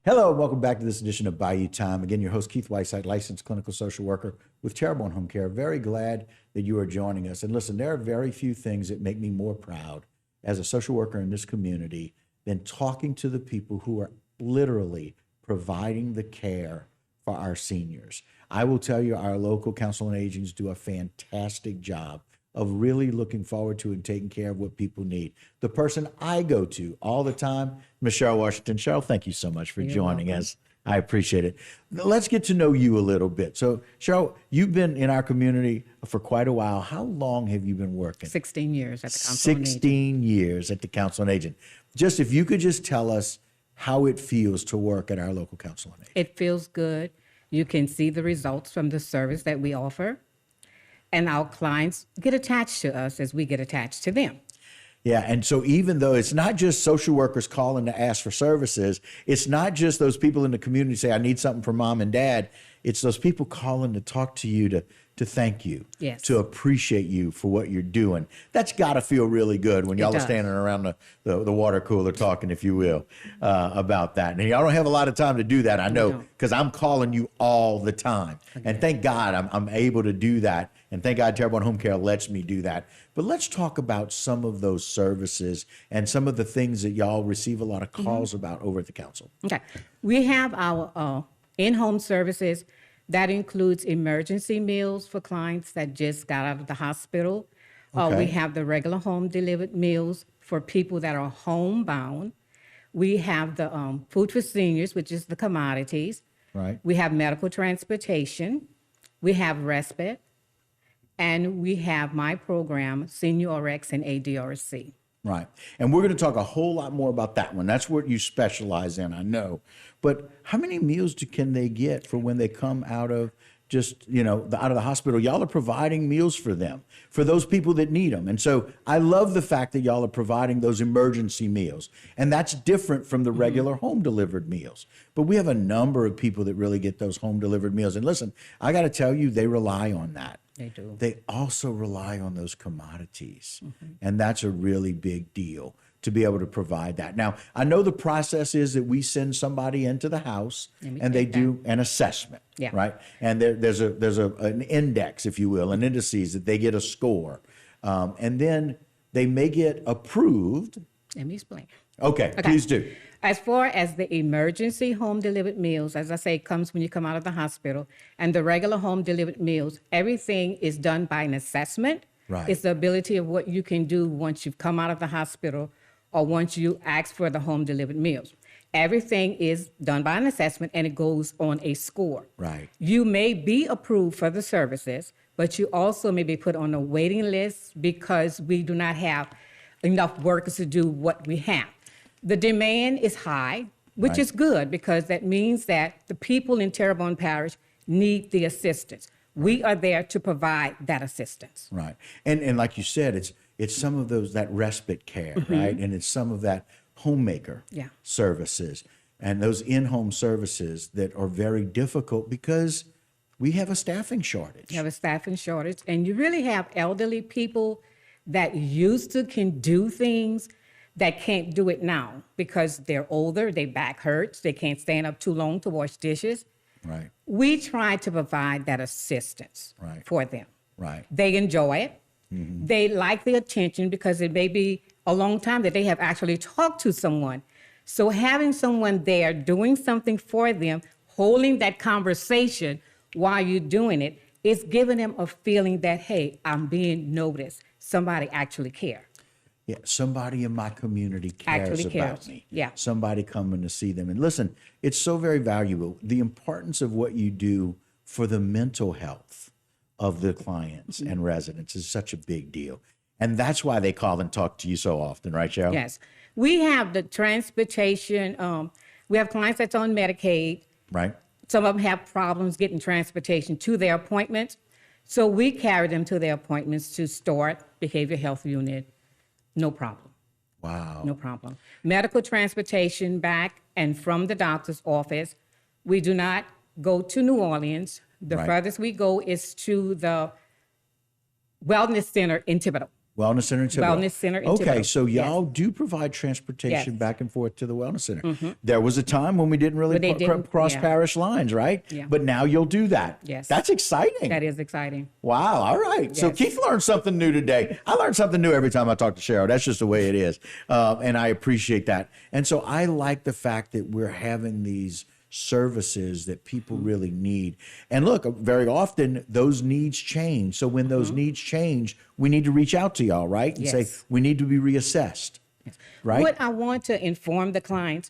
Hello, and welcome back to this edition of Bayou Time. Again, your host, Keith Whiteside, licensed clinical social worker with Terrebonne Home Care. Very glad that you are joining us. And listen, there are very few things that make me more proud as a social worker in this community than talking to the people who are literally providing the care for our seniors. I will tell you, our local council on agents do a fantastic job of really looking forward to and taking care of what people need. The person I go to all the time, Ms. Cheryl Washington. Cheryl, thank you so much for joining us. I appreciate it. Let's get to know you a little bit. So, Cheryl, you've been in our community for quite a while. How long have you been working? 16 years at the Council on Aging. 16 years at the Council on Aging. Just if you could just tell us how it feels to work at our local Council on Aging. It feels good. You can see the results from the service that we offer. And our clients get attached to us as we get attached to them. Yeah, and so even though it's not just social workers calling to ask for services, it's not just those people in the community say, I need something for mom and dad. It's those people calling to talk to you, to thank you, yes, to appreciate you for what you're doing. That's got to feel really good when y'all are standing around the water cooler talking, if you will, about that. And y'all don't have a lot of time to do that, I know, because I'm calling you all the time. Okay. And thank God I'm able to do that. And thank God Terrebonne Home Care lets me do that. But let's talk about some of those services and some of the things that y'all receive a lot of calls about over at the council. Okay. We have our in-home services. That includes emergency meals for clients that just got out of the hospital. Okay. We have the regular home delivered meals for people that are homebound. We have the food for seniors, which is the commodities. Right. We have medical transportation. We have respite. And we have my program, Senior RX and ADRC. Right. And we're going to talk a whole lot more about that one. That's what you specialize in, I know. But how many meals can they get for when they come out of out of the hospital? Y'all are providing meals for them, for those people that need them. And so I love the fact that y'all are providing those emergency meals. And that's different from the regular home delivered meals. But we have a number of people that really get those home delivered meals. And listen, I got to tell you, they rely on that. They do. They also rely on those commodities. And that's a really big deal to be able to provide that. Now, I know the process is that we send somebody into the house and they do an assessment, right? And there's an index, if you will, an indices that they get a score. And then they may get approved. Let me explain. Okay, please do. As far as the emergency home delivered meals, as I say, it comes when you come out of the hospital, and the regular home delivered meals, everything is done by an assessment. Right. It's the ability of what you can do once you've come out of the hospital or once you ask for the home delivered meals. Everything is done by an assessment and it goes on a score. Right. You may be approved for the services, but you also may be put on a waiting list because we do not have enough workers to do what we have. The demand is high, which is good because that means that the people in Terrebonne Parish need the assistance. We are there to provide that assistance. Right. And like you said, it's some of that respite care, right? And it's some of that homemaker services and those in-home services that are very difficult because we have a staffing shortage. You have a staffing shortage, and you really have elderly people that used to can do things that can't do it now because they're older, their back hurts, they can't stand up too long to wash dishes. Right. We try to provide that assistance for them. Right. They enjoy it. They like the attention because it may be a long time that they have actually talked to someone. So having someone there doing something for them, holding that conversation while you're doing it, is giving them a feeling that, hey, I'm being noticed. Somebody actually cares. Yeah, somebody in my community cares about me. Yeah. Somebody coming to see them. And listen, it's so very valuable. The importance of what you do for the mental health of the clients and residents is such a big deal. And that's why they call and talk to you so often, right, Cheryl? Yes. We have the transportation. We have clients that's on Medicaid. Right. Some of them have problems getting transportation to their appointments. So we carry them to their appointments to start behavioral health unit. No problem. Wow. No problem. Medical transportation back and from the doctor's office. We do not go to New Orleans. The furthest we go is to the wellness center in Thibodeau. Wellness Center in Thibodeau. Wellness Center in Okay, Thibodeau. so Yes. y'all do provide transportation Yes. back and forth to the Wellness Center. There was a time when we didn't really But they didn't, cross yeah. parish lines, right? Yeah. But now you'll do that. Yes. That's exciting. That is exciting. Wow. All right. So Yes. Keith learned something new today. I learn something new every time I talk to Cheryl. That's just the way it is. And I appreciate that. And so I like the fact that we're having these services that people really need. And look, very often those needs change. So when those needs change, we need to reach out to y'all, right? And say, Yes. we need to be reassessed, right? What I want to inform the clients,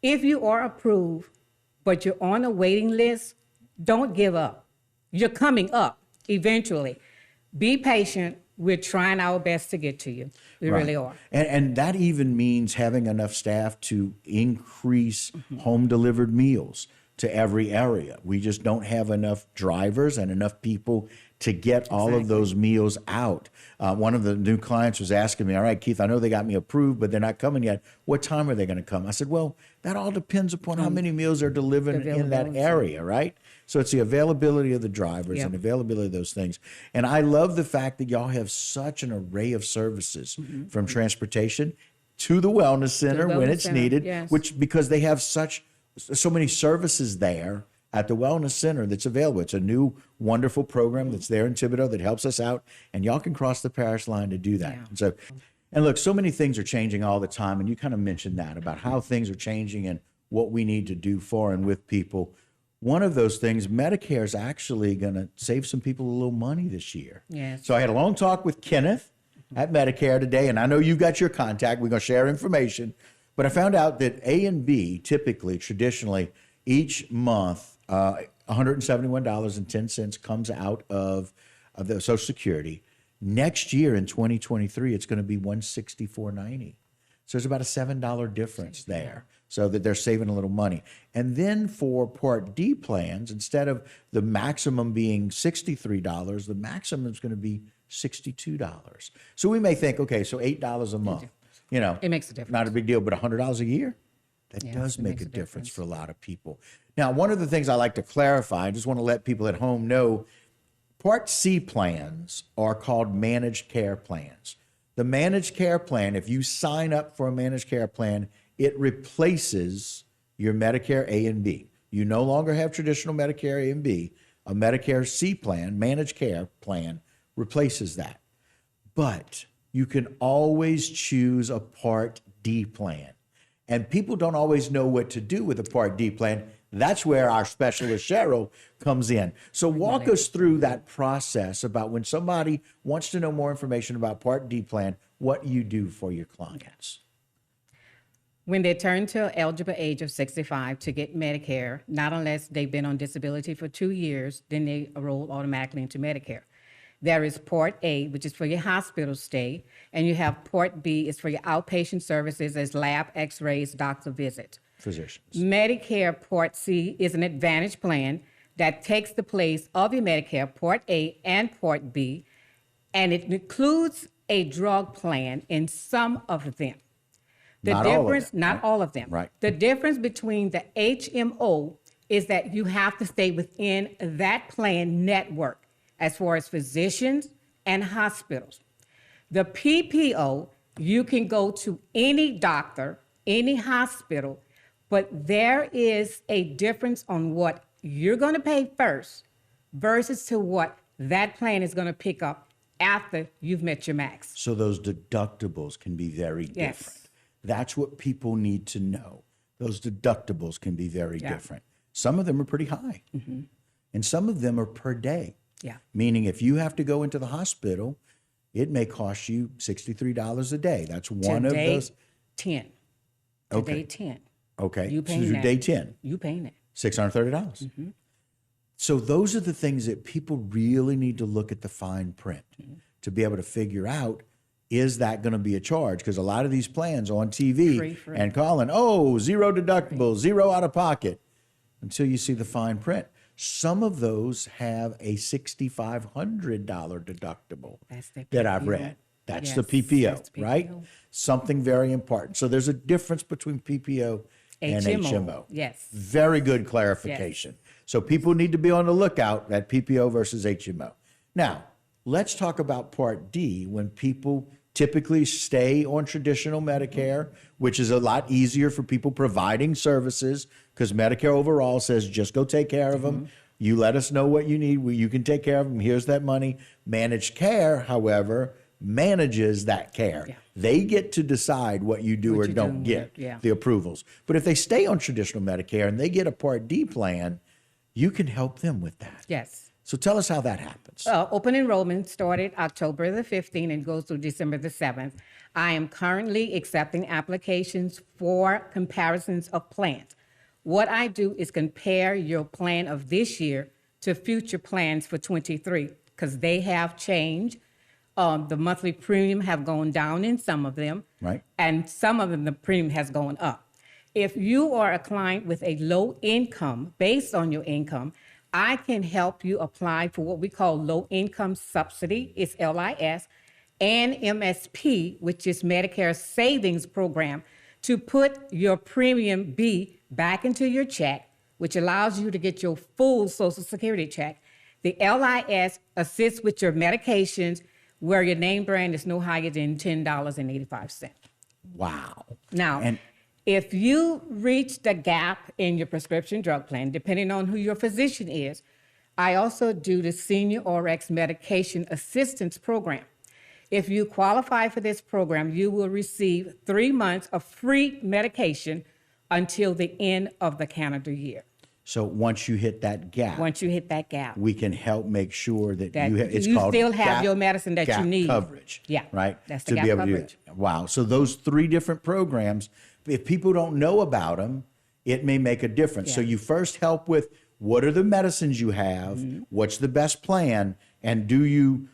if you are approved, but you're on a waiting list, don't give up. You're coming up eventually. Be patient. We're trying our best to get to you. We Right. really are. And that even means having enough staff to increase home delivered meals to every area. We just don't have enough drivers and enough people to get all of those meals out. One of the new clients was asking me, all right, Keith, I know they got me approved, but they're not coming yet. What time are they going to come? I said, well, that all depends upon how many meals are delivered in that availability. area, right? So it's the availability of the drivers Yep. and availability of those things. And I love the fact that y'all have such an array of services from transportation to the wellness center when wellness it's center, needed, yes. which because they have so many services there at the wellness center that's available. It's a new wonderful program that's there in Thibodeau that helps us out, and y'all can cross the parish line to do that. Yeah. And so, and look, so many things are changing all the time, and you kind of mentioned that about how things are changing and what we need to do for and with people. One of those things, Medicare is actually going to save some people a little money this year. Yes. So I had a long talk with Kenneth at Medicare today, and I know you've got your contact. We're going to share information. But I found out that A and B typically, traditionally, each month, $171.10 comes out of the Social Security. Next year in 2023, it's going to be $164.90. So there's about a $7 difference there, so that they're saving a little money. And then for Part D plans, instead of the maximum being $63, the maximum is going to be $62. So we may think, okay, so $8 a month, you know, It makes a difference. not a big deal, but $100 a year, that Yes, does it make makes a a difference difference. for a lot of people. Now, one of the things I like to clarify, I just want to let people at home know, Part C plans are called managed care plans. The managed care plan, if you sign up for a managed care plan, it replaces your Medicare A and B. You no longer have traditional Medicare A and B. A Medicare C plan, managed care plan, replaces that. But you can always choose a Part D plan. And people don't always know what to do with a Part D plan. That's where our specialist Cheryl comes in. So walk us through that process about when somebody wants to know more information about Part D plan, what you do for your clients. When they turn to eligible age of 65 to get Medicare, not unless they've been on disability for 2 years, then they enroll automatically into Medicare. There is Part A, which is for your hospital stay, and you have Part B, is for your outpatient services as lab, x-rays, doctor visits. Physicians. Medicare Part C is an advantage plan that takes the place of your Medicare Part A and Part B, and it includes a drug plan in some of them. The Not all of difference, them, not right? all of them. Right. The difference between the HMO is that you have to stay within that plan network as far as physicians and hospitals. The PPO, you can go to any doctor, any hospital, but there is a difference on what you're going to pay first versus to what that plan is going to pick up after you've met your max. So those deductibles can be very Yes. different. That's what people need to know. Those deductibles can be very Yeah. different. Some of them are pretty high, and some of them are per day. Yeah. Meaning if you have to go into the hospital, it may cost you $63 a day. That's one Today, of those. 10. Okay. Today, 10. Okay. You So paying through that. day 10, You paying it. $630. So those are the things that people really need to look at the fine print to be able to figure out, is that going to be a charge? Because a lot of these plans on TV Free. and calling, oh, zero deductible, zero out of pocket, until you see the fine print. Some of those have a $6,500 deductible That's the that I've PPO. read. That's Yes, the PPO, that's the right? PPO. Something very important. So there's a difference between PPO and HMO. Yes. Very good clarification. So people need to be on the lookout at PPO versus HMO. Now, let's talk about Part D when people typically stay on traditional Medicare, which is a lot easier for people providing services because Medicare overall says just go take care of them. You let us know what you need. You can take care of them. Here's that money. Managed care, however, manages that care. Yeah. They get to decide what you do or don't get, the approvals. But if they stay on traditional Medicare and they get a Part D plan, you can help them with that. Yes. So tell us how that happens. Open enrollment started October the 15th and goes through December the 7th. I am currently accepting applications for comparisons of plans. What I do is compare your plan of this year to future plans for 23 because they have changed. The monthly premium have gone down in some of them, Right. and some of them the premium has gone up. If you are a client with a low income, based on your income, I can help you apply for what we call low income subsidy, it's LIS, and MSP, which is Medicare Savings Program, to put your premium B back into your check, which allows you to get your full Social Security check. The LIS assists with your medications where your name brand is no higher than $10.85. Wow. Now, And if you reach the gap in your prescription drug plan, depending on who your physician is, I also do the Senior RX Medication Assistance Program. If you qualify for this program, you will receive 3 months of free medication until the end of the calendar year. so once you hit that gap, Once you hit that gap, we can help make sure that, That it's you called still have gap- your medicine that you gap need. coverage. Yeah, Right? that's the to gap be able to coverage. do that. Wow. So those 3 different programs, if people don't know about them, it may make a difference. So Yeah. you first help with what are the medicines you have, what's the best plan, and do you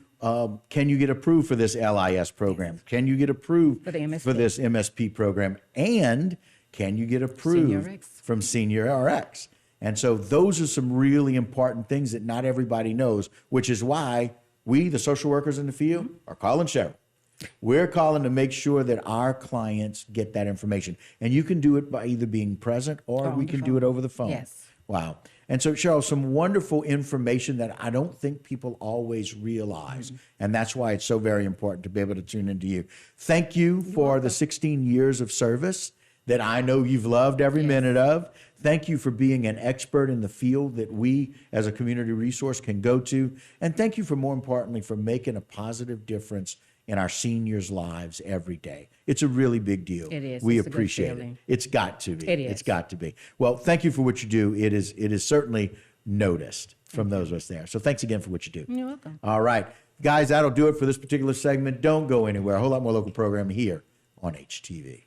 can you get approved for this LIS program? Can you get approved For the MSP. for this MSP program? And can you get approved Senior Rx. from Senior RX? And so those are some really important things that not everybody knows, which is why we, the social workers in the field, are calling Cheryl. We're calling to make sure that our clients get that information. And you can do it by either being present or on we the can do it phone. over the phone. Yes. Wow. And so, Cheryl, some wonderful information that I don't think people always realize. And that's why it's so very important to be able to tune into you. Thank you for the 16 years of service that I know you've loved every minute of. Thank you for being an expert in the field that we as a community resource can go to. And thank you for, more importantly, for making a positive difference in our seniors' lives every day. It's a really big deal. It is. We It's a good appreciate it. feeling. It's got to be. It is. It's got to be. Well, thank you for what you do. It is certainly noticed from those of us there. So thanks again for what you do. You're welcome. All right. Guys, that'll do it for this particular segment. Don't go anywhere. A whole lot more local programming here on HTV.